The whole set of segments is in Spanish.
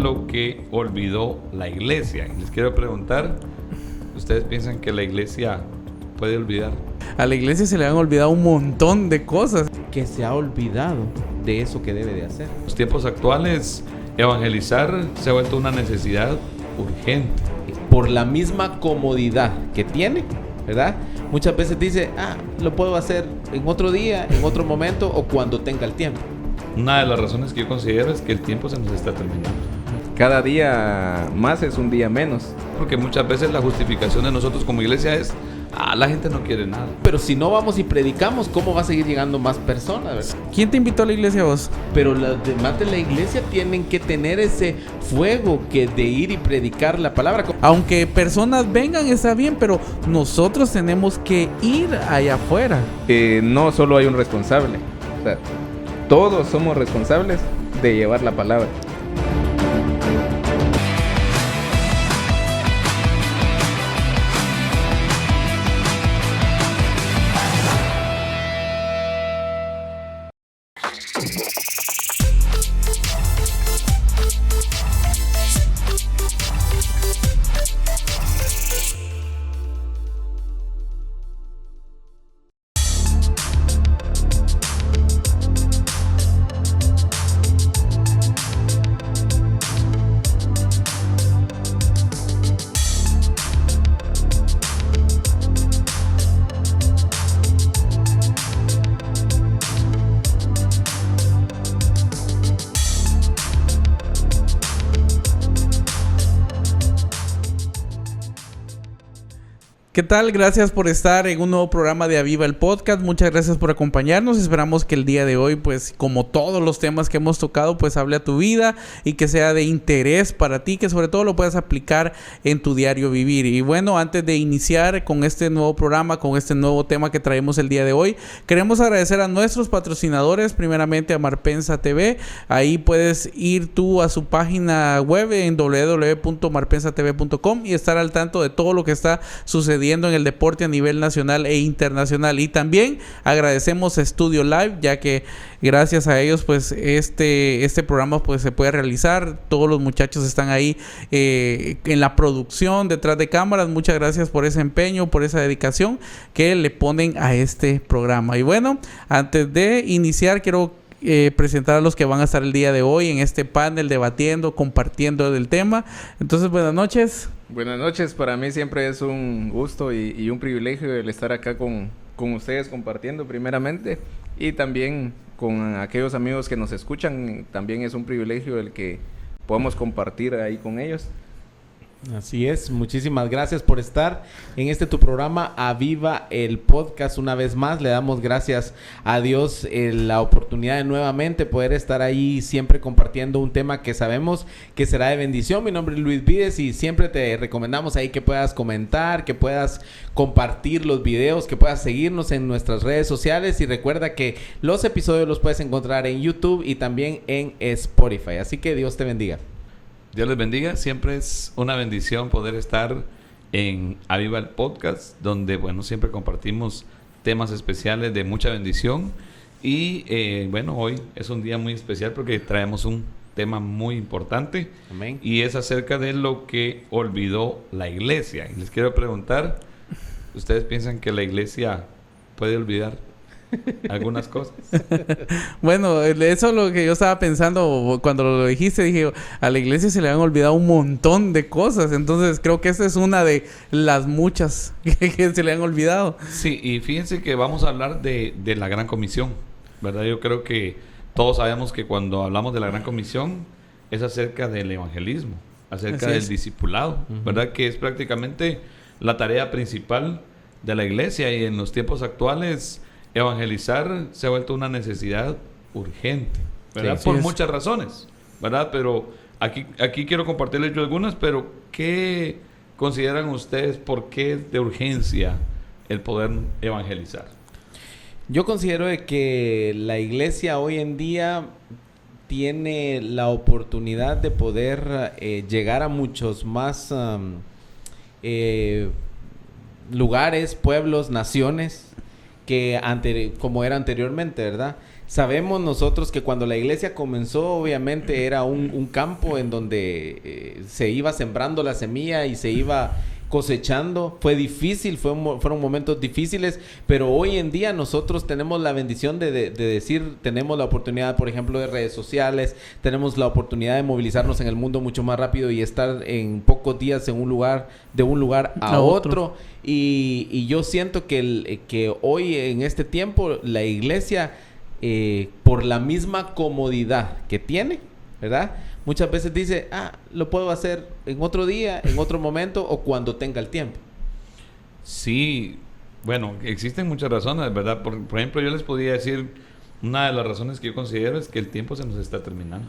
lo que olvidó la iglesia. Y les quiero preguntar, ¿ustedes piensan que la iglesia puede olvidar? A la iglesia se le han olvidado un montón de cosas. Que se ha olvidado de eso que debe de hacer. En los tiempos actuales, evangelizar se ha vuelto una necesidad urgente. Por la misma comodidad que tiene, ¿verdad? Muchas veces dice, lo puedo hacer en otro día, en otro momento o cuando tenga el tiempo. Una de las razones que yo considero es que el tiempo se nos está terminando. Cada día más es un día menos. Porque muchas veces la justificación de nosotros como iglesia es, la gente no quiere nada. Pero si no vamos y predicamos, ¿cómo va a seguir llegando más personas, verdad? ¿Quién te invitó a la iglesia vos? Pero los demás de la iglesia tienen que tener ese fuego que de ir y predicar la palabra. Aunque personas vengan, está bien, pero nosotros tenemos que ir allá afuera. No solo hay un responsable. O sea, todos somos responsables de llevar la palabra. ¿Qué tal? Gracias por estar en un nuevo programa de Aviva el Podcast. Muchas gracias por acompañarnos. Esperamos que el día de hoy, pues, como todos los temas que hemos tocado, pues, hable a tu vida y que sea de interés para ti, que sobre todo lo puedas aplicar en tu diario vivir. Y bueno, antes de iniciar con este nuevo programa, con este nuevo tema que traemos el día de hoy, queremos agradecer a nuestros patrocinadores, primeramente a Marpensa TV. Ahí puedes ir tú a su página web en www.marpensatv.com y estar al tanto de todo lo que está sucediendo en el deporte a nivel nacional e internacional. Y también agradecemos a Studio Live, ya que gracias a ellos pues este programa pues se puede realizar. Todos los muchachos están ahí en la producción, detrás de cámaras. Muchas gracias por ese empeño, por esa dedicación que le ponen a este programa. Y bueno, antes de iniciar quiero presentar a los que van a estar el día de hoy en este panel debatiendo, compartiendo del tema. Entonces, buenas noches. Buenas noches, para mí siempre es un gusto y un privilegio el estar acá con ustedes compartiendo primeramente, y también con aquellos amigos que nos escuchan. También es un privilegio el que podamos compartir ahí con ellos. Así es, muchísimas gracias por estar en tu programa Aviva el Podcast. Una vez más le damos gracias a Dios la oportunidad de nuevamente poder estar ahí siempre compartiendo un tema que sabemos que será de bendición. Mi nombre es Luis Vides y siempre te recomendamos ahí que puedas comentar, que puedas compartir los videos, que puedas seguirnos en nuestras redes sociales, y recuerda que los episodios los puedes encontrar en YouTube y también en Spotify. Así que Dios te bendiga. Dios les bendiga. Siempre es una bendición poder estar en Aviva el Podcast, donde, bueno, siempre compartimos temas especiales de mucha bendición. Y, bueno, hoy es un día muy especial porque traemos un tema muy importante. Amén. Y es acerca de lo que olvidó la iglesia. Y les quiero preguntar, ¿ustedes piensan que la iglesia puede olvidar algunas cosas? Bueno, eso es lo que yo estaba pensando cuando lo dijiste. Dije, a la iglesia se le han olvidado un montón de cosas. Entonces creo que esta es una de las muchas que se le han olvidado. Sí, y fíjense que vamos a hablar de la Gran Comisión, ¿verdad? Yo creo que todos sabemos que cuando hablamos de la Gran Comisión es acerca del evangelismo, acerca del discipulado, ¿verdad? Que es prácticamente la tarea principal de la iglesia, y en los tiempos actuales evangelizar se ha vuelto una necesidad urgente, ¿verdad? Sí, por muchas razones, ¿verdad? Pero aquí quiero compartirles yo algunas, pero ¿qué consideran ustedes por qué es de urgencia el poder evangelizar? Yo considero de que la iglesia hoy en día tiene la oportunidad de poder llegar a muchos más lugares, pueblos, naciones que como era anteriormente, ¿verdad? Sabemos nosotros que cuando la iglesia comenzó, obviamente era un campo en donde se iba sembrando la semilla y se iba cosechando. Fue difícil, fueron momentos difíciles, pero hoy en día nosotros tenemos la bendición de decir, tenemos la oportunidad, por ejemplo, de redes sociales, tenemos la oportunidad de movilizarnos en el mundo mucho más rápido y estar en pocos días en un lugar, de un lugar a otro. Y yo siento que hoy en este tiempo la iglesia, por la misma comodidad que tiene, ¿verdad? Muchas veces dice, lo puedo hacer en otro día, en otro momento o cuando tenga el tiempo. Sí, bueno, existen muchas razones, ¿verdad? Por ejemplo, yo les podría decir, una de las razones que yo considero es que el tiempo se nos está terminando,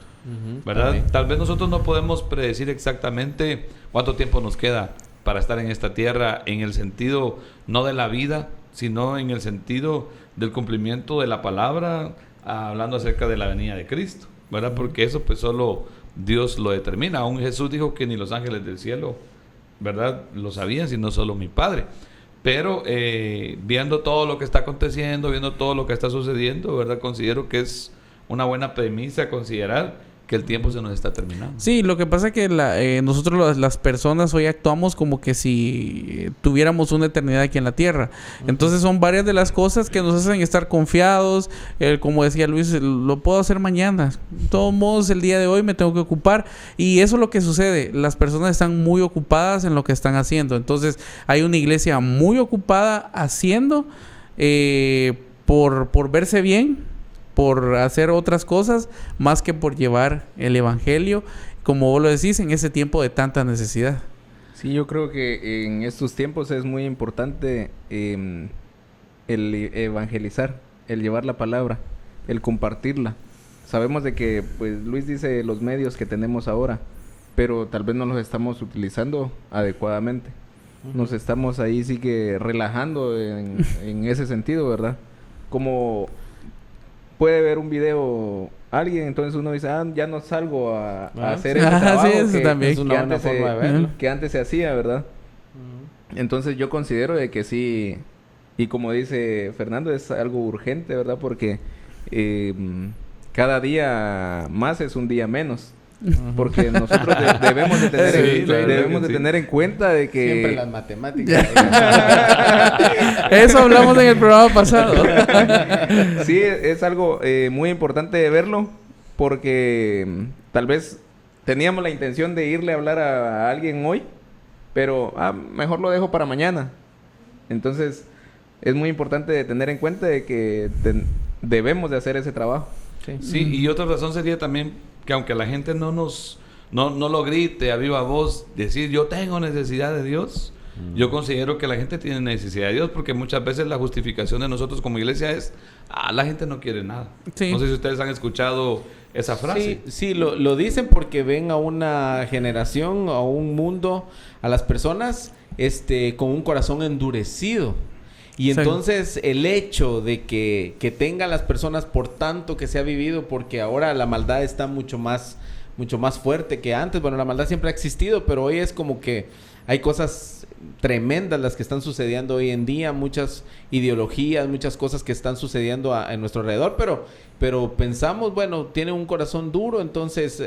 ¿verdad? También. Tal vez nosotros no podemos predecir exactamente cuánto tiempo nos queda para estar en esta tierra, en el sentido no de la vida, sino en el sentido del cumplimiento de la palabra, hablando acerca de la venida de Cristo, ¿verdad? Porque eso pues solo Dios lo determina. Aún Jesús dijo que ni los ángeles del cielo, ¿verdad?, lo sabían, sino solo mi Padre. Pero viendo todo lo que está aconteciendo, viendo todo lo que está sucediendo, ¿verdad?, considero que es una buena premisa considerar que el tiempo se nos está terminando. Sí, lo que pasa es que nosotros las personas hoy actuamos como que si tuviéramos una eternidad aquí en la tierra. Entonces son varias de las cosas que nos hacen estar confiados. Como decía Luis, lo puedo hacer mañana. De todos modos, el día de hoy me tengo que ocupar. Y eso es lo que sucede. Las personas están muy ocupadas en lo que están haciendo. Entonces hay una iglesia muy ocupada haciendo por verse bien, por hacer otras cosas, más que por llevar el evangelio, como vos lo decís, en ese tiempo de tanta necesidad. Sí, yo creo que en estos tiempos es muy importante el evangelizar, el llevar la palabra, el compartirla. Sabemos de que, pues, Luis dice los medios que tenemos ahora, pero tal vez no los estamos utilizando adecuadamente. Nos estamos ahí sí que relajando en ese sentido, ¿verdad? Como puede ver un video alguien, entonces uno dice, ya no salgo a hacer ese trabajo sí, eso también es una buena forma de verlo. que antes se hacía, ¿verdad? Entonces yo considero de que sí, y como dice Fernando, es algo urgente, ¿verdad? Porque cada día más es un día menos. Porque nosotros debemos de tener en cuenta de que siempre las matemáticas. Eso hablamos en el programa pasado. Sí, es algo muy importante de verlo, porque tal vez teníamos la intención de irle a hablar a alguien hoy, pero mejor lo dejo para mañana. Entonces es muy importante de tener en cuenta de que debemos de hacer ese trabajo. Sí, y otra razón sería también que aunque la gente no lo grite a viva voz, decir yo tengo necesidad de Dios, yo considero que la gente tiene necesidad de Dios, porque muchas veces la justificación de nosotros como iglesia es, la gente no quiere nada. Sí. No sé si ustedes han escuchado esa frase. Sí, lo dicen porque ven a una generación, a un mundo, a las personas con un corazón endurecido. Y entonces el hecho de que tengan las personas por tanto que se ha vivido, porque ahora la maldad está mucho más fuerte que antes. Bueno, la maldad siempre ha existido, pero hoy es como que hay cosas tremendas las que están sucediendo hoy en día, muchas ideologías, muchas cosas que están sucediendo en nuestro alrededor, pero pensamos, bueno, tiene un corazón duro, entonces,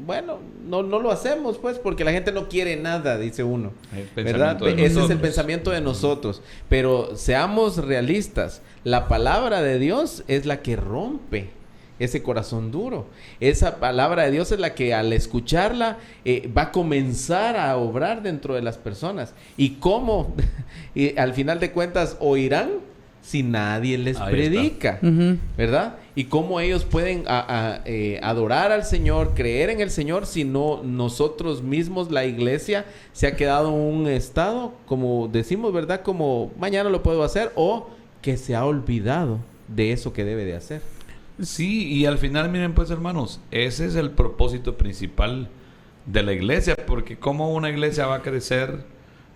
bueno, no lo hacemos, pues, porque la gente no quiere nada, dice uno, ¿verdad? Ese es el pensamiento de nosotros, pero seamos realistas, la palabra de Dios es la que rompe ese corazón duro. Esa palabra de Dios es la que al escucharla va a comenzar a obrar dentro de las personas. ¿Y cómo? Y al final de cuentas oirán si nadie les predica, ¿verdad? Y cómo ellos pueden adorar al Señor, creer en el Señor, si no nosotros mismos, la iglesia, se ha quedado en un estado, como decimos, ¿verdad? Como mañana lo puedo hacer, o que se ha olvidado de eso que debe de hacer. Sí, y al final, miren pues, hermanos, ese es el propósito principal de la iglesia, porque cómo una iglesia va a crecer,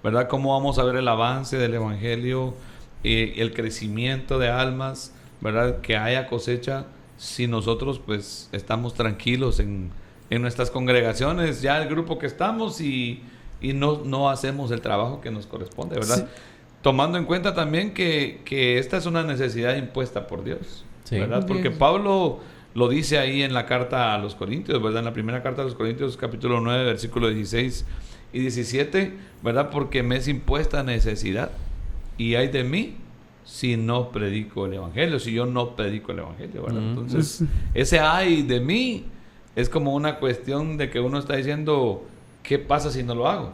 ¿verdad? Cómo vamos a ver el avance del evangelio, el crecimiento de almas, ¿verdad? Que haya cosecha, si nosotros pues estamos tranquilos en nuestras congregaciones, ya el grupo que estamos, y no hacemos el trabajo que nos corresponde, ¿verdad? Sí. Tomando en cuenta también que esta es una necesidad impuesta por Dios. Sí. ¿verdad? Porque Pablo lo dice ahí en la carta a los Corintios, ¿verdad? En la primera carta a los Corintios, capítulo 9, versículos 16 y 17, ¿verdad? Porque me es impuesta necesidad y hay de mí si no predico el evangelio, si yo no predico el evangelio, ¿verdad? Entonces, ese ay de mí es como una cuestión de que uno está diciendo, ¿qué pasa si no lo hago?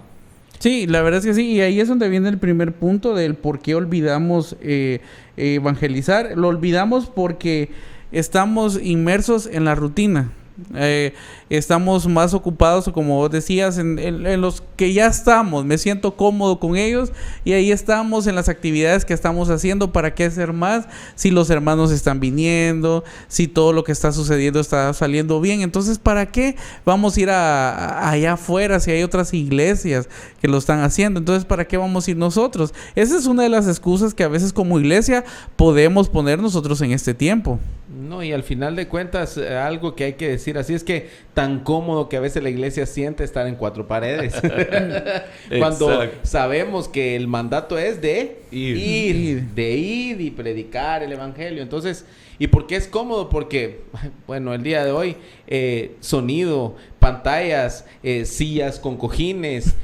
Sí, la verdad es que sí, y ahí es donde viene el primer punto del por qué olvidamos evangelizar. Lo olvidamos porque estamos inmersos en la rutina. Estamos más ocupados, como vos decías, en los que ya estamos. Me siento cómodo con ellos y ahí estamos en las actividades que estamos haciendo. ¿Para qué hacer más? Si los hermanos están viniendo, si todo lo que está sucediendo está saliendo bien, entonces ¿para qué vamos a ir allá afuera si hay otras iglesias que lo están haciendo? Entonces ¿para qué vamos a ir nosotros? Esa es una de las excusas que a veces como iglesia podemos poner nosotros en este tiempo. No, y al final de cuentas, algo que hay que decir así es que tan cómodo que a veces la iglesia siente estar en cuatro paredes. Cuando sabemos que el mandato es de ir y predicar el evangelio. Entonces, ¿y por qué es cómodo? Porque, bueno, el día de hoy, sonido, pantallas, sillas con cojines,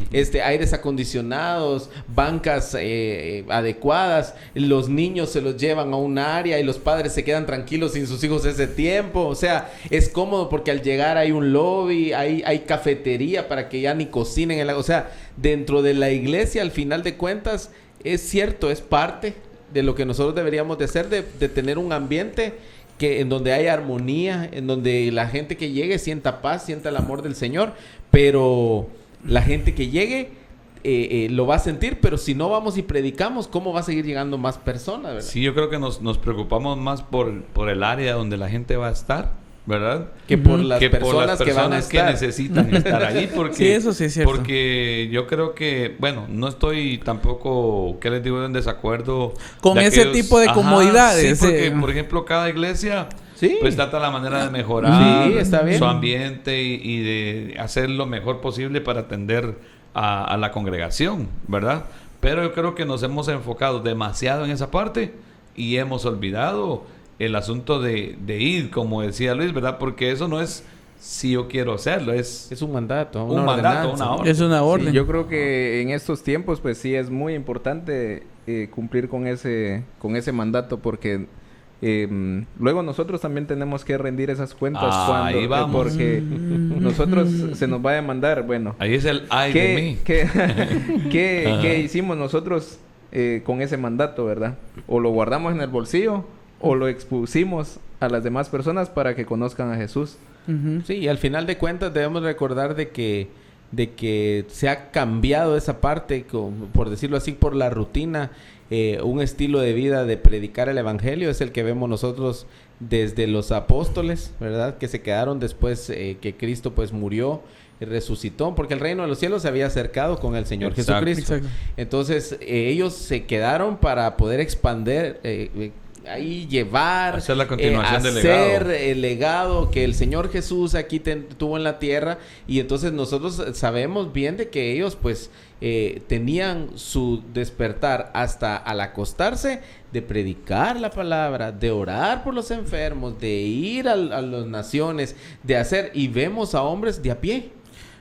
aires acondicionados, bancas adecuadas, los niños se los llevan a un área y los padres se quedan tranquilos sin sus hijos ese tiempo. O sea, es cómodo porque al llegar hay un lobby, hay cafetería para que ya ni cocinen. O sea, dentro de la iglesia, al final de cuentas, es cierto, es parte de lo que nosotros deberíamos de hacer, de tener un ambiente en donde haya armonía, en donde la gente que llegue sienta paz, sienta el amor del Señor, pero la gente que llegue lo va a sentir, pero si no vamos y predicamos, ¿cómo va a seguir llegando más personas, verdad? Sí, yo creo que nos preocupamos más por el área donde la gente va a estar, ¿verdad? Que por las personas que van a estar. Que necesitan estar ahí, porque sí, eso sí es cierto. Porque yo creo que, bueno, no estoy tampoco, ¿qué les digo?, en desacuerdo con de ese aquellos, tipo de comodidades. Sí, porque, por ejemplo, cada iglesia pues trata la manera de mejorar está bien. su ambiente y de hacer lo mejor posible para atender a la congregación, ¿verdad? Pero yo creo que nos hemos enfocado demasiado en esa parte y hemos olvidado el asunto de ir, como decía Luis, ¿verdad? Porque eso no es si yo quiero hacerlo, es un mandato, una orden. Es una orden. Sí, yo creo que en estos tiempos, pues sí es muy importante cumplir con ese mandato, porque luego nosotros también tenemos que rendir esas cuentas ahí vamos. Porque nosotros se nos va a demandar, bueno. Ahí es el ay de mí. ¿Qué hicimos nosotros con ese mandato, verdad? O lo guardamos en el bolsillo o lo expusimos a las demás personas para que conozcan a Jesús. Sí, y al final de cuentas debemos recordar de que se ha cambiado esa parte, por decirlo así, por la rutina. Un estilo de vida de predicar el evangelio es el que vemos nosotros desde los apóstoles, ¿verdad? Que se quedaron después que Cristo pues murió y resucitó, porque el reino de los cielos se había acercado con el Señor Jesucristo. Exacto. Entonces ellos se quedaron para poder expandir ahí llevar, hacer la continuación del legado. El legado que el Señor Jesús aquí tuvo en la tierra. Y entonces nosotros sabemos bien de que ellos pues tenían su despertar hasta al acostarse de predicar la palabra, de orar por los enfermos, de ir a las naciones, de hacer, y vemos a hombres de a pie.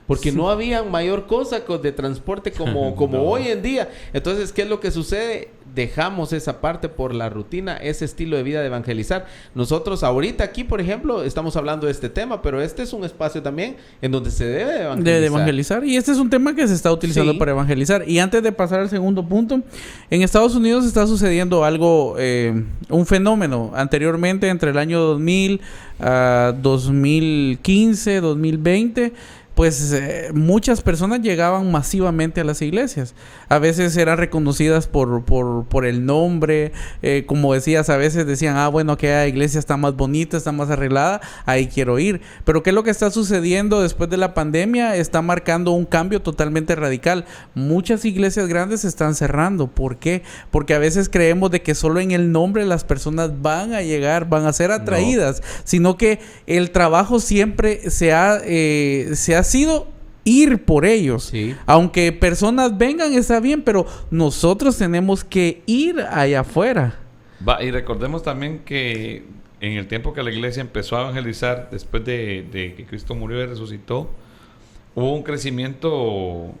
Porque no había mayor cosa de transporte como no. Hoy en día. Entonces, ¿qué es lo que sucede? Dejamos esa parte por la rutina, ese estilo de vida de evangelizar. Nosotros ahorita aquí, por ejemplo, estamos hablando de este tema, pero este es un espacio también en donde se debe de evangelizar. Y este es un tema que se está utilizando para evangelizar. Y antes de pasar al segundo punto, en Estados Unidos está sucediendo algo, un fenómeno. Anteriormente, entre el año 2000 a 2015, 2020... pues muchas personas llegaban masivamente a las iglesias. A veces eran reconocidas por el nombre. Como decías, a veces decían, bueno, aquella iglesia está más bonita, está más arreglada, ahí quiero ir. Pero ¿qué es lo que está sucediendo después de la pandemia? Está marcando un cambio totalmente radical. Muchas iglesias grandes se están cerrando. ¿Por qué? Porque a veces creemos de que solo en el nombre las personas van a llegar, van a ser atraídas. No. Sino que el trabajo siempre se ha sido ir por ellos. Sí. Aunque personas vengan, está bien, pero nosotros tenemos que ir allá afuera. Y recordemos también que en el tiempo que la iglesia empezó a evangelizar, después de que Cristo murió y resucitó, hubo un crecimiento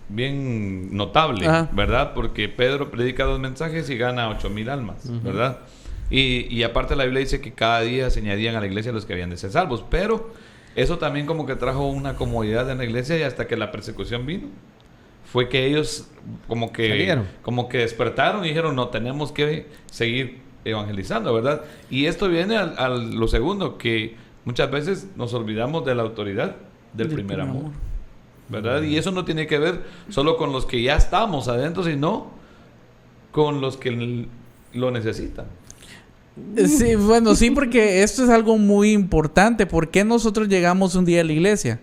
bien notable, ¿verdad? Porque Pedro predica 2 mensajes y gana 8,000 almas, ¿verdad? Y aparte la Biblia dice que cada día se añadían a la iglesia los que habían de ser salvos, pero eso también como que trajo una comodidad en la iglesia, y hasta que la persecución vino, fue que ellos como que despertaron y dijeron, no, tenemos que seguir evangelizando, ¿verdad? Y esto viene a lo segundo, que muchas veces nos olvidamos de la autoridad del primer amor, ¿verdad? Y eso no tiene que ver solo con los que ya estamos adentro, sino con los que lo necesitan. Sí, bueno, sí, porque esto es algo muy importante. ¿Por qué nosotros llegamos un día a la iglesia?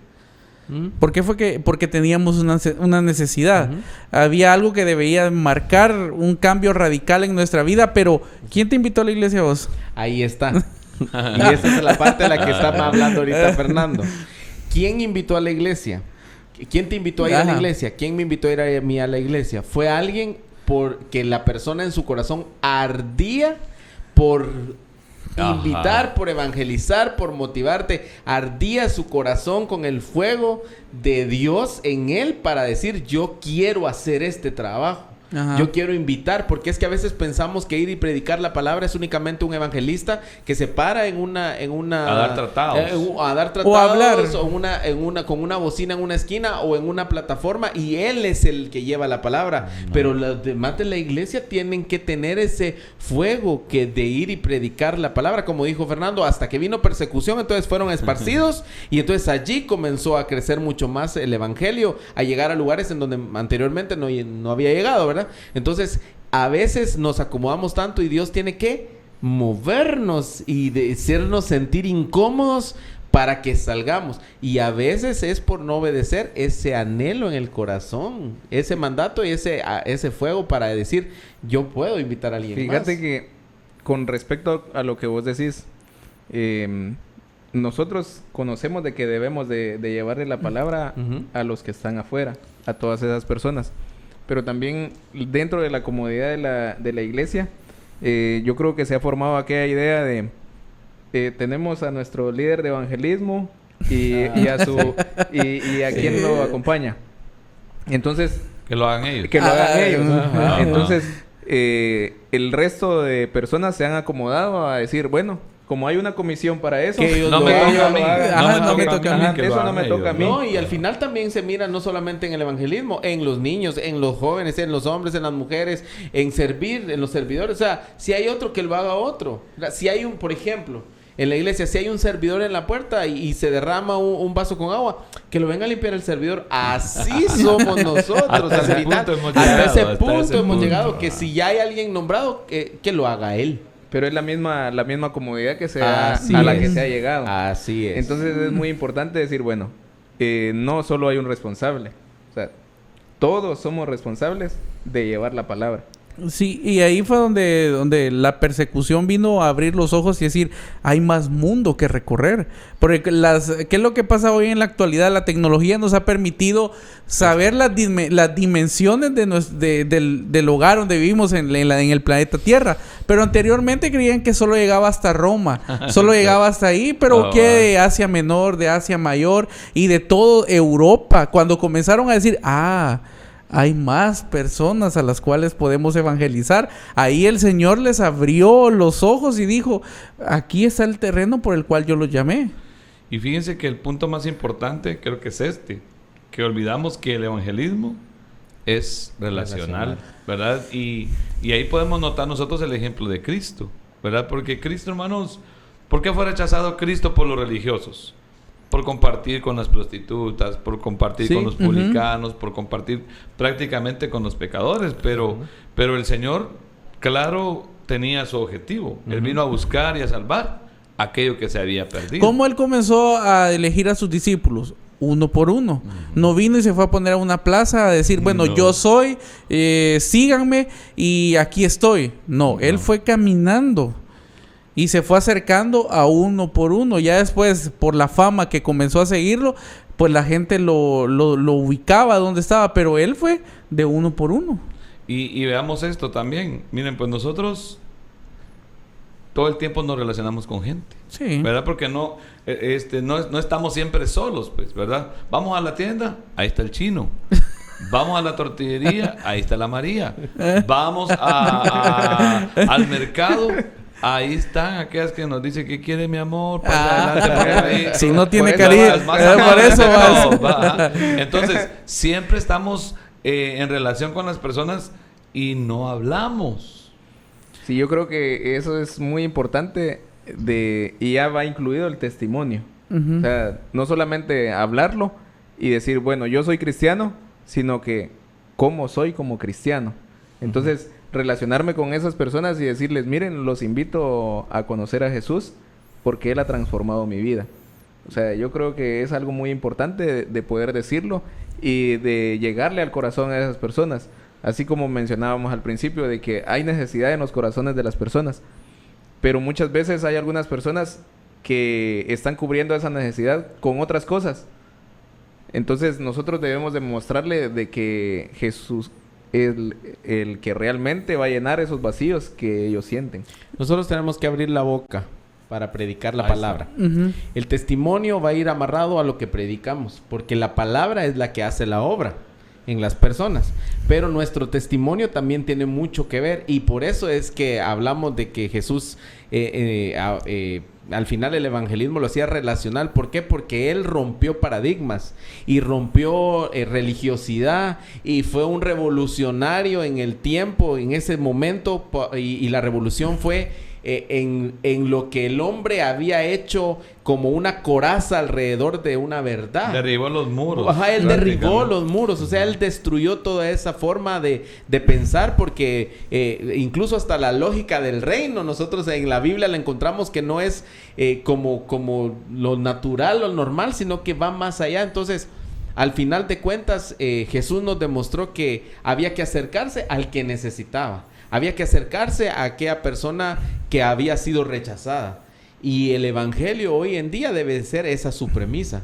¿Por qué fue que? Porque teníamos una necesidad. Había algo que debía marcar un cambio radical en nuestra vida, pero ¿quién te invitó a la iglesia, vos? Ahí está. Y esa es la parte de la que estamos hablando ahorita, Fernando. ¿Quién invitó a la iglesia? ¿Quién te invitó a ir a la iglesia? ¿Quién me invitó a ir a mí a la iglesia? Fue alguien porque la persona en su corazón ardía por invitar, por evangelizar, por motivarte. Ardía su corazón con el fuego de Dios en él para decir, yo quiero hacer este trabajo. Yo quiero invitar, porque es que a veces pensamos que ir y predicar la palabra es únicamente un evangelista que se para en una a dar tratados, a dar tratados, o hablar, o con una bocina en una esquina o en una plataforma, y él es el que lleva la palabra. Pero los demás de la iglesia tienen que tener ese fuego que de ir y predicar la palabra, como dijo Fernando, hasta que vino persecución, entonces fueron esparcidos y entonces allí comenzó a crecer mucho más el evangelio, a llegar a lugares en donde anteriormente no había llegado, ¿verdad? Entonces, a veces nos acomodamos tanto y Dios tiene que movernos y hacernos sentir incómodos para que salgamos. Y a veces es por no obedecer ese anhelo en el corazón, ese mandato y ese fuego para decir, yo puedo invitar a alguien más. Fíjate que con respecto a lo que vos decís, nosotros conocemos de que debemos de llevarle la palabra a los que están afuera, a todas esas personas. Pero también dentro de la comodidad de la iglesia, yo creo que se ha formado aquella idea de tenemos a nuestro líder de evangelismo y a quien lo acompaña. Entonces, que lo hagan ellos. Entonces, el resto de personas se han acomodado a decir, bueno, como hay una comisión para eso, no me toca a mí. No me toca a mí. Eso no me toca a mí. No, y al final también se mira no solamente en el evangelismo, en los niños, en los jóvenes, en los hombres, en las mujeres, en servir, en los servidores. O sea, si hay otro, que lo haga otro. Si hay por ejemplo, en la iglesia, si hay un servidor en la puerta y se derrama un vaso con agua, que lo venga a limpiar el servidor. Así somos nosotros. Hasta ese punto hemos llegado, que si ya hay alguien nombrado, que lo haga él. Pero es la misma comodidad que la que se ha llegado. Así es. Entonces es muy importante decir, bueno, no solo hay un responsable. O sea, todos somos responsables de llevar la palabra. Sí, y ahí fue donde la persecución vino a abrir los ojos y decir, hay más mundo que recorrer. Porque ¿qué es lo que pasa hoy en la actualidad? La tecnología nos ha permitido saber las dimensiones del hogar donde vivimos en el planeta Tierra. Pero anteriormente creían que solo llegaba hasta Roma, solo llegaba hasta ahí, pero ¿qué de Asia Menor, de Asia Mayor y de toda Europa? Cuando comenzaron a decir, hay más personas a las cuales podemos evangelizar. Ahí el Señor les abrió los ojos y dijo, aquí está el terreno por el cual yo los llamé. Y fíjense que el punto más importante creo que es que olvidamos que el evangelismo es relacional. ¿Verdad? Y ahí podemos notar nosotros el ejemplo de Cristo, ¿verdad? Porque Cristo, hermanos, ¿por qué fue rechazado Cristo por los religiosos? Por compartir con las prostitutas, por compartir con los publicanos, por compartir prácticamente con los pecadores. Pero el Señor, claro, tenía su objetivo. Él vino a buscar y a salvar aquello que se había perdido. ¿Cómo Él comenzó a elegir a sus discípulos? Uno por uno. No vino y se fue a poner a una plaza a decir, bueno, yo soy, síganme y aquí estoy. No, Él fue caminando. Y se fue acercando a uno por uno. Ya después, por la fama que comenzó a seguirlo, pues la gente lo ubicaba donde estaba. Pero él fue de uno por uno. Y veamos esto también. Miren, pues nosotros todo el tiempo nos relacionamos con gente. Sí. ¿Verdad? Porque no estamos siempre solos, pues, ¿verdad? Vamos a la tienda, ahí está el chino. Vamos a la tortillería, ahí está la María. Vamos al mercado, ahí están aquellas que nos dicen que quiere mi amor. Si no tiene cariño, por eso vas. Entonces, siempre estamos en relación con las personas y no hablamos. Sí, yo creo que eso es muy importante y ya va incluido el testimonio. O sea, no solamente hablarlo y decir, bueno, yo soy cristiano, sino que cómo soy como cristiano. Entonces, relacionarme con esas personas y decirles, miren, los invito a conocer a Jesús porque Él ha transformado mi vida. O sea, yo creo que es algo muy importante de poder decirlo y de llegarle al corazón a esas personas. Así como mencionábamos al principio de que hay necesidad en los corazones de las personas. Pero muchas veces hay algunas personas que están cubriendo esa necesidad con otras cosas. Entonces nosotros debemos demostrarle de que Jesús es el que realmente va a llenar esos vacíos que ellos sienten. Nosotros tenemos que abrir la boca para predicar la palabra. El testimonio va a ir amarrado a lo que predicamos, porque la palabra es la que hace la obra en las personas. Pero nuestro testimonio también tiene mucho que ver, y por eso es que hablamos de que Jesús al final el evangelismo lo hacía relacional. ¿Por qué? Porque Él rompió paradigmas y rompió religiosidad y fue un revolucionario en el tiempo, en ese momento, y la revolución fue en lo que el hombre había hecho como una coraza alrededor de una verdad. Derribó los muros. Ajá, Él derribó los muros. O sea, Él destruyó toda esa forma de pensar, porque incluso hasta la lógica del reino, nosotros en la Biblia la encontramos que no es como lo natural, lo normal, sino que va más allá. Entonces, al final de cuentas, Jesús nos demostró que había que acercarse al que necesitaba. Había que acercarse a aquella persona que había sido rechazada. Y el evangelio hoy en día debe ser esa su premisa.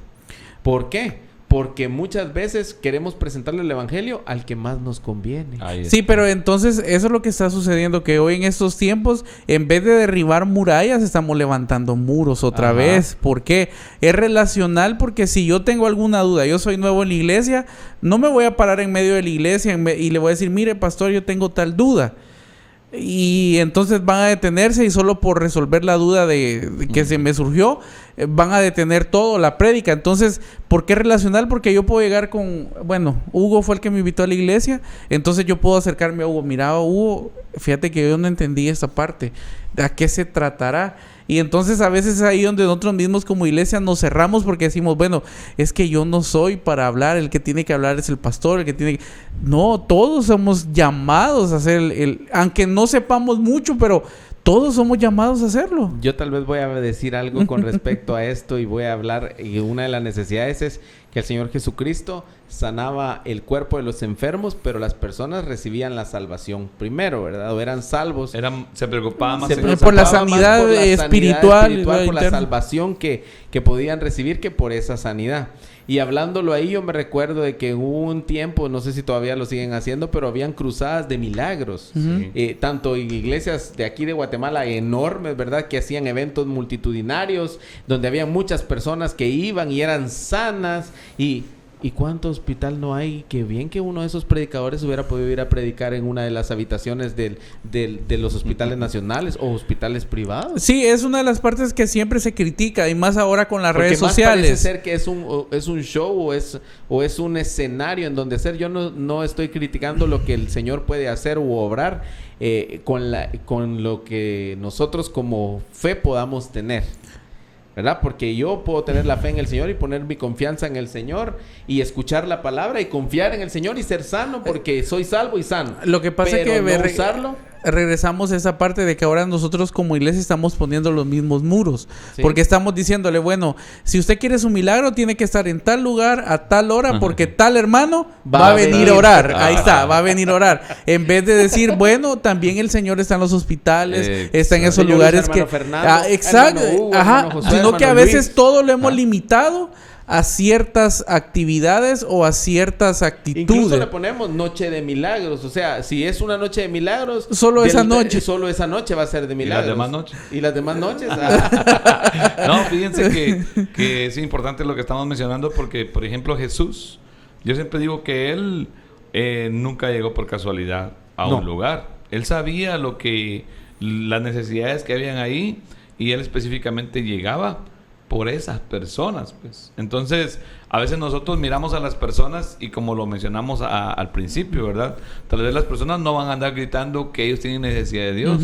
¿Por qué? Porque muchas veces queremos presentarle el evangelio al que más nos conviene. Sí, pero entonces eso es lo que está sucediendo, que hoy en estos tiempos, en vez de derribar murallas, estamos levantando muros otra vez. ¿Por qué? Es relacional, porque si yo tengo alguna duda, yo soy nuevo en la iglesia, no me voy a parar en medio de la iglesia y le voy a decir, mire, pastor, yo tengo tal duda. Y entonces van a detenerse, y solo por resolver la duda de que se me surgió, van a detener todo, la prédica. Entonces, ¿por qué relacional? Porque yo puedo llegar con... Bueno, Hugo fue el que me invitó a la iglesia, entonces yo puedo acercarme a Hugo. Mira, Hugo, fíjate que yo no entendí esta parte. ¿A qué se tratará? Y entonces a veces es ahí donde nosotros mismos como iglesia nos cerramos, porque decimos, bueno, es que yo no soy para hablar, el que tiene que hablar es el pastor, el que tiene que... No, todos somos llamados a hacer aunque no sepamos mucho, pero todos somos llamados a hacerlo. Yo tal vez voy a decir algo con respecto a esto, y voy a hablar, y una de las necesidades es que el Señor Jesucristo sanaba el cuerpo de los enfermos, pero las personas recibían la salvación primero, ¿verdad? O eran salvos. Se preocupaba más por la sanidad espiritual, por la salvación que podían recibir, que por esa sanidad. Y hablándolo ahí, yo me recuerdo de que hubo un tiempo, no sé si todavía lo siguen haciendo, pero habían cruzadas de milagros. Tanto en iglesias de aquí de Guatemala enormes, ¿verdad? Que hacían eventos multitudinarios, donde había muchas personas que iban y eran sanas. ¿Y cuánto hospital no hay? Que bien que uno de esos predicadores hubiera podido ir a predicar en una de las habitaciones de los hospitales nacionales o hospitales privados. Sí, es una de las partes que siempre se critica, y más ahora con las redes sociales. Parece ser que es un show o es un escenario en donde hacer. Yo no estoy criticando lo que el Señor puede hacer u obrar con lo que nosotros como fe podamos tener, ¿verdad? Porque yo puedo tener la fe en el Señor y poner mi confianza en el Señor y escuchar la palabra y confiar en el Señor y ser sano, porque soy salvo y sano. Lo que pasa es que no usarlo. Regresamos a esa parte de que ahora nosotros como iglesia estamos poniendo los mismos muros. Sí. Porque estamos diciéndole, bueno, si usted quiere su milagro, tiene que estar en tal lugar, a tal hora, porque tal hermano va a venir a orar. Ahí está, va a venir a orar. En vez de decir, bueno, también el Señor está en los hospitales, está en esos lugares que... Fernando, exacto. Hugo, José, sino que a veces Luis. Todo lo hemos limitado a ciertas actividades o a ciertas actitudes. Incluso le ponemos noche de milagros. O sea, si es una noche de milagros... Solo esa noche va a ser de milagros. ¿Y las demás noches? ¿Y las demás noches? No, fíjense que es importante lo que estamos mencionando porque, por ejemplo, Jesús, yo siempre digo que Él nunca llegó por casualidad a un lugar. Él sabía las necesidades que habían ahí y Él específicamente llegaba por esas personas, pues. Entonces, a veces nosotros miramos a las personas y como lo mencionamos al principio, ¿verdad? Tal vez las personas no van a andar gritando que ellos tienen necesidad de Dios,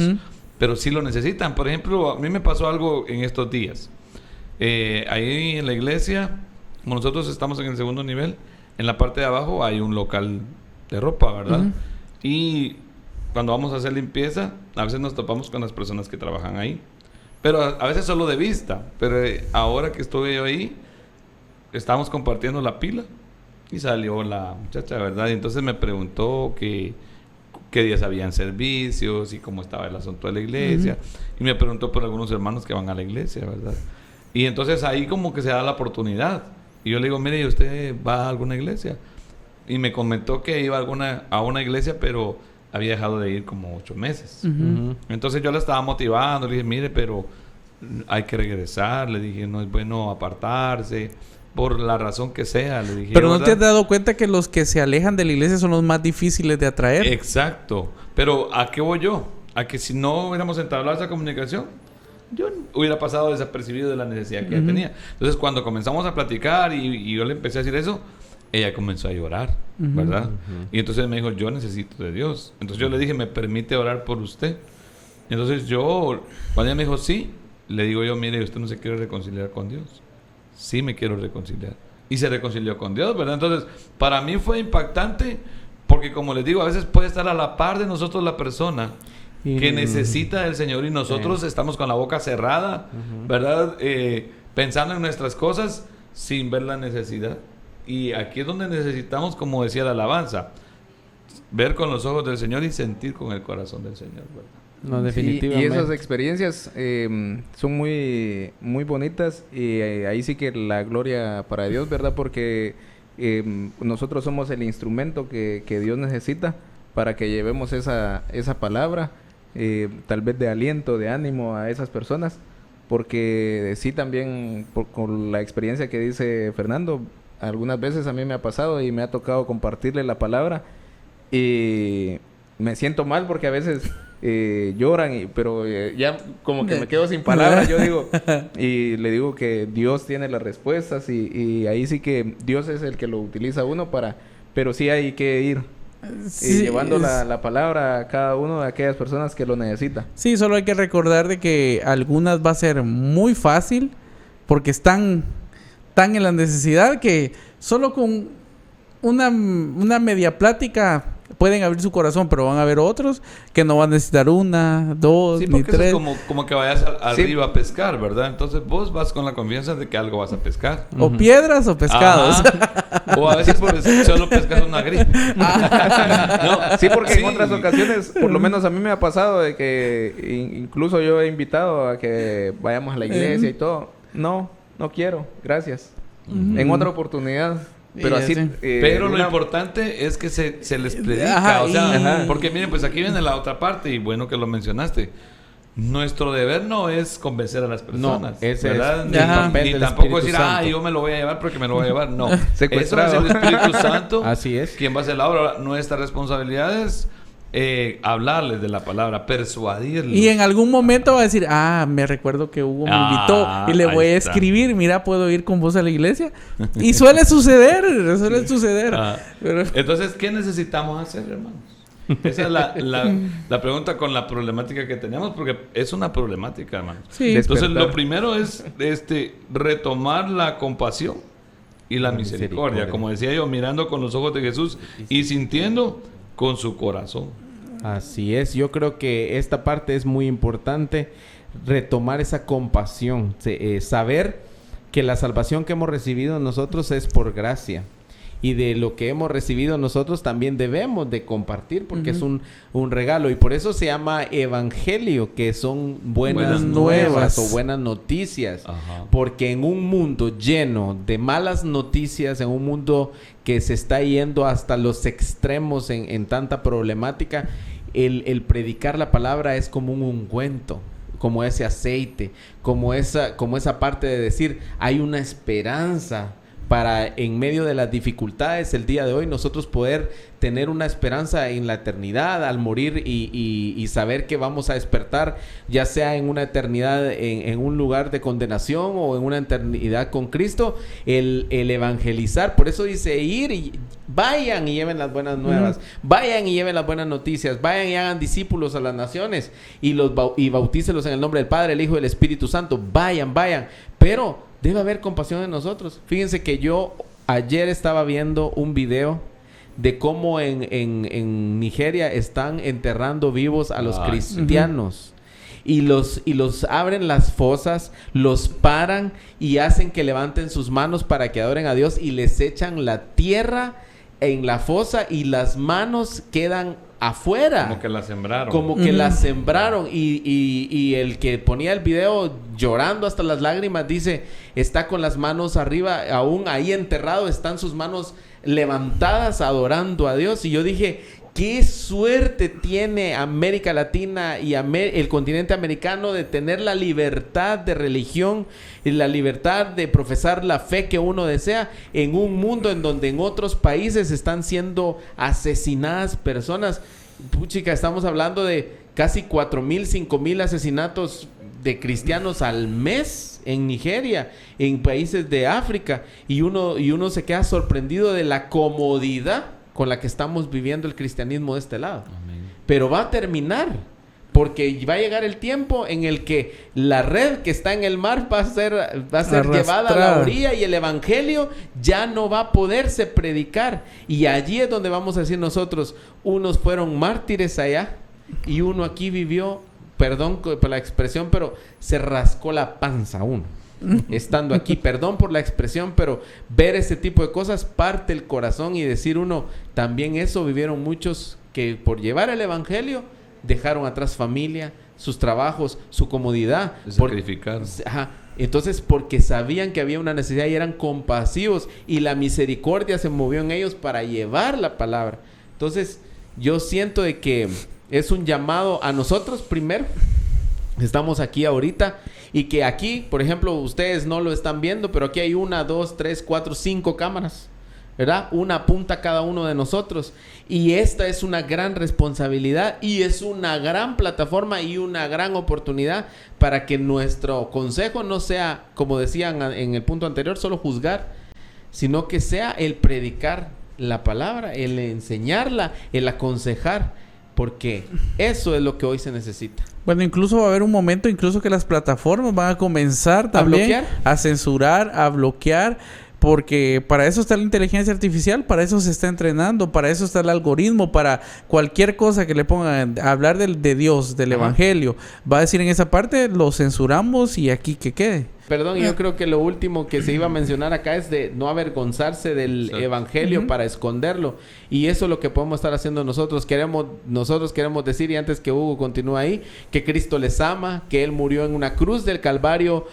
pero sí lo necesitan. Por ejemplo, a mí me pasó algo en estos días. Ahí en la iglesia, como nosotros estamos en el segundo nivel, en la parte de abajo hay un local de ropa, ¿verdad? Y cuando vamos a hacer limpieza, a veces nos topamos con las personas que trabajan ahí. Pero a veces solo de vista. Pero ahora que estuve yo ahí, estábamos compartiendo la pila y salió la muchacha, ¿verdad? Y entonces me preguntó qué días habían servicios y cómo estaba el asunto de la iglesia. Y me preguntó por algunos hermanos que van a la iglesia, ¿verdad? Y entonces ahí como que se da la oportunidad. Y yo le digo, mire, ¿y usted va a alguna iglesia? Y me comentó que iba a una iglesia, pero había dejado de ir como 8 meses. Entonces yo la estaba motivando, le dije, mire, pero hay que regresar, le dije, no es bueno apartarse, por la razón que sea, le dije. Pero ¿no ¿verdad? te has dado cuenta que los que se alejan de la iglesia son los más difíciles de atraer? Exacto. Pero ¿a qué voy yo? A que si no hubiéramos entablado esa comunicación, yo hubiera pasado desapercibido de la necesidad que ella tenía. Entonces cuando comenzamos a platicar y yo le empecé a decir eso, ella comenzó a llorar, ¿verdad? Y entonces me dijo, yo necesito de Dios. Entonces yo le dije, ¿me permite orar por usted? Entonces yo, cuando ella me dijo, sí, le digo yo, mire, usted no se quiere reconciliar con Dios. Sí me quiero reconciliar. Y se reconcilió con Dios, ¿verdad? Entonces, para mí fue impactante, porque como les digo, a veces puede estar a la par de nosotros la persona que necesita del Señor y nosotros estamos con la boca cerrada, ¿verdad? Pensando en nuestras cosas sin ver la necesidad. Y aquí es donde necesitamos, como decía la alabanza, ver con los ojos del Señor y sentir con el corazón del Señor, ¿verdad? No, definitivamente. Y esas experiencias son muy, muy bonitas y ahí sí que la gloria para Dios, ¿verdad? Porque nosotros somos el instrumento que Dios necesita para que llevemos esa palabra, tal vez de aliento, de ánimo a esas personas. Porque sí también, con la experiencia que dice Fernando, algunas veces a mí me ha pasado y me ha tocado compartirle la palabra y me siento mal porque a veces lloran, pero ya como que me quedo sin palabras, yo digo, y le digo que Dios tiene las respuestas y ahí sí que Dios es el que lo utiliza a uno pero sí hay que ir llevando la palabra a cada uno de aquellas personas que lo necesita. Sí, solo hay que recordar de que algunas va a ser muy fácil porque están tan en la necesidad que solo con una media plática pueden abrir su corazón, pero van a haber otros que no van a necesitar 1, 2, ni 3. Es como que vayas al río a pescar, ¿verdad? Entonces vos vas con la confianza de que algo vas a pescar. O piedras o pescados. O a veces solo pescas una gripe. No, sí, porque en otras ocasiones, por lo menos a mí me ha pasado de que incluso yo he invitado a que vayamos a la iglesia y todo. No quiero, gracias. En otra oportunidad. Pero así, pero lo importante es que se les predica, porque miren, pues aquí viene la otra parte y bueno que lo mencionaste. Nuestro deber no es convencer a las personas, ¿verdad? Ni tampoco decir, yo me lo voy a llevar porque me lo voy a llevar. No, eso es el Espíritu Santo. Así es. Quien va a hacer la obra. Nuestra responsabilidad es hablarles de la palabra, persuadirlos. Y en algún momento va a decir, me recuerdo que Hugo me invitó y le voy a escribir, mira, ¿puedo ir con vos a la iglesia? Y suele suceder. Pero... Entonces, ¿qué necesitamos hacer, hermanos? Esa es la pregunta con la problemática que tenemos, porque es una problemática, hermanos. Sí. Entonces, lo primero es retomar la compasión y la misericordia. Como decía yo, mirando con los ojos de Jesús y sintiendo con su corazón. Así es, yo creo que esta parte es muy importante, retomar esa compasión, saber que la salvación que hemos recibido nosotros es por gracia y de lo que hemos recibido nosotros también debemos de compartir porque es un regalo. Y por eso se llama evangelio, que son buenas nuevas o buenas noticias. Ajá. Porque en un mundo lleno de malas noticias, en un mundo que se está yendo hasta los extremos en tanta problemática, el predicar la palabra es como un ungüento, como ese aceite, como esa parte de decir, hay una esperanza para en medio de las dificultades el día de hoy nosotros poder tener una esperanza en la eternidad al morir y saber que vamos a despertar ya sea en una eternidad en un lugar de condenación o en una eternidad con Cristo. El evangelizar, por eso dice ir y vayan y lleven las buenas nuevas, vayan y lleven las buenas noticias, vayan y hagan discípulos a las naciones y bautícelos en el nombre del Padre, el Hijo y del Espíritu Santo. Vayan, pero debe haber compasión en nosotros. Fíjense que yo ayer estaba viendo un video de cómo en Nigeria están enterrando vivos a los cristianos. Y los abren las fosas, los paran y hacen que levanten sus manos para que adoren a Dios y les echan la tierra en la fosa y las manos quedan afuera. Como que la sembraron. Como que la sembraron. Y el que ponía el video llorando hasta las lágrimas dice, está con las manos arriba, aún ahí enterrado, están sus manos levantadas adorando a Dios. Y yo dije, qué suerte tiene América Latina y el continente americano de tener la libertad de religión y la libertad de profesar la fe que uno desea en un mundo en donde en otros países están siendo asesinadas personas. Puchica, estamos hablando de casi 4,000, 5,000 asesinatos de cristianos al mes en Nigeria, en países de África, y uno se queda sorprendido de la comodidad con la que estamos viviendo el cristianismo de este lado. Amén. Pero va a terminar, porque va a llegar el tiempo en el que la red que está en el mar va a ser llevada a la orilla y el evangelio ya no va a poderse predicar. Y allí es donde vamos a decir nosotros, unos fueron mártires allá y uno aquí vivió, perdón por la expresión, pero se rascó la panza uno. Estando aquí, perdón por la expresión, pero ver ese tipo de cosas parte el corazón y decir uno, también eso vivieron muchos que por llevar el evangelio dejaron atrás familia, sus trabajos, su comodidad, sacrificaron. Entonces porque sabían que había una necesidad y eran compasivos y la misericordia se movió en ellos para llevar la palabra. Entonces yo siento de que es un llamado a nosotros primero. Estamos aquí ahorita y que aquí, por ejemplo, ustedes no lo están viendo, pero aquí hay 1, 2, 3, 4, 5 cámaras, ¿verdad? Una apunta a cada uno de nosotros. Y esta es una gran responsabilidad y es una gran plataforma y una gran oportunidad para que nuestro consejo no sea, como decían en el punto anterior, solo juzgar, sino que sea el predicar la palabra, el enseñarla, el aconsejar, porque eso es lo que hoy se necesita. Bueno, incluso va a haber un momento, incluso que las plataformas van a comenzar también a censurar, a bloquear, porque para eso está la inteligencia artificial, para eso se está entrenando, para eso está el algoritmo, para cualquier cosa que le pongan a hablar de Dios, del evangelio, va a decir en esa parte, lo censuramos y aquí que quede. Perdón, yo creo que lo último que se iba a mencionar acá es de no avergonzarse del evangelio para esconderlo. Y eso es lo que podemos estar haciendo nosotros. Nosotros queremos decir, y antes que Hugo continúe ahí, que Cristo les ama, que Él murió en una cruz del Calvario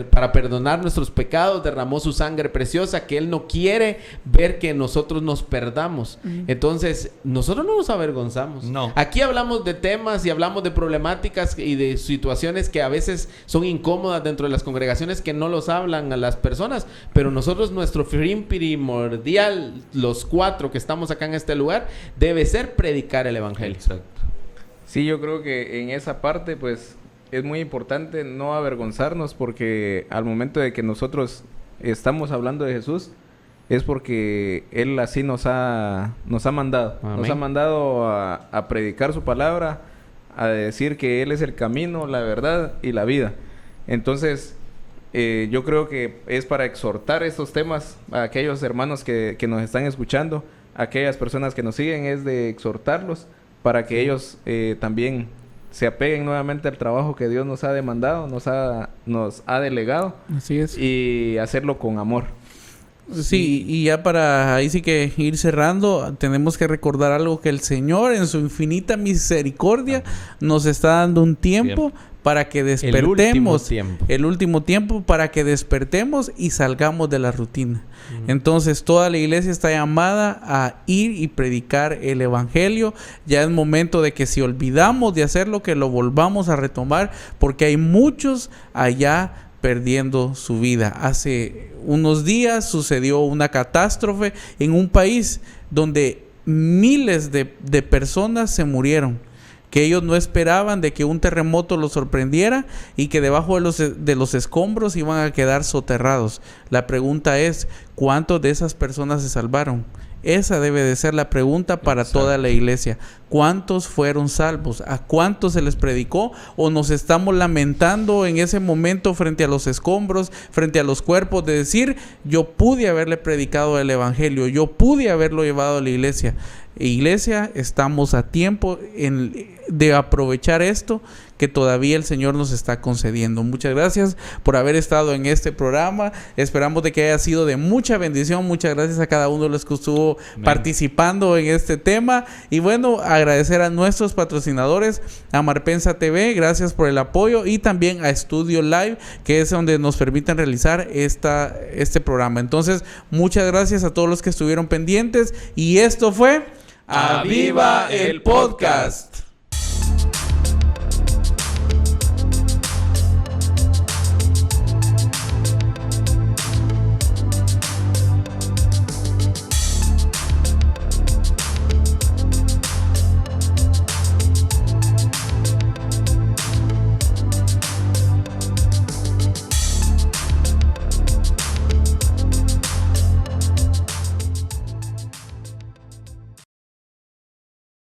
para perdonar nuestros pecados, derramó su sangre preciosa, que Él no quiere ver que nosotros nos perdamos. Entonces, nosotros no nos avergonzamos. No. Aquí hablamos de temas y hablamos de problemáticas y de situaciones que a veces son incómodas dentro de las congregaciones que no los hablan a las personas, pero nosotros, nuestro fin primordial, los 4 que estamos acá en este lugar, debe ser predicar el evangelio. Exacto. Sí, yo creo que en esa parte pues es muy importante no avergonzarnos, porque al momento de que nosotros estamos hablando de Jesús es porque Él así nos ha mandado. Amén. Nos ha mandado a predicar su palabra, a decir que Él es el camino, la verdad y la vida. Entonces, yo creo que es para exhortar estos temas a aquellos hermanos que nos están escuchando, a aquellas personas que nos siguen, es de exhortarlos para que ellos también se apeguen nuevamente al trabajo que Dios nos ha demandado, nos ha delegado. Así es. Y hacerlo con amor. Sí, y ya para ahí sí que ir cerrando, tenemos que recordar algo, que el Señor en su infinita misericordia nos está dando un tiempo para que despertemos. El último tiempo para que despertemos y salgamos de la rutina. Entonces toda la iglesia está llamada a ir y predicar el evangelio. Ya es momento de que si olvidamos de hacerlo, que lo volvamos a retomar, porque hay muchos allá perdiendo su vida. Hace unos días sucedió una catástrofe en un país donde miles de personas se murieron, que ellos no esperaban de que un terremoto los sorprendiera y que debajo de los escombros iban a quedar soterrados. La pregunta es, ¿cuántos de esas personas se salvaron? Esa debe de ser la pregunta para toda la iglesia. ¿Cuántos fueron salvos? ¿A cuántos se les predicó? ¿O nos estamos lamentando en ese momento frente a los escombros, frente a los cuerpos, de decir, yo pude haberle predicado el evangelio, yo pude haberlo llevado a la iglesia? Iglesia, estamos a tiempo de aprovechar esto que todavía el Señor nos está concediendo. Muchas gracias por haber estado en este programa. Esperamos de que haya sido de mucha bendición. Muchas gracias a cada uno de los que estuvo participando en este tema. Y bueno, agradecer a nuestros patrocinadores, a Marpensa TV, gracias por el apoyo, y también a Estudio Live, que es donde nos permiten realizar este programa. Entonces, muchas gracias a todos los que estuvieron pendientes, y esto fue ¡Aviva el Podcast!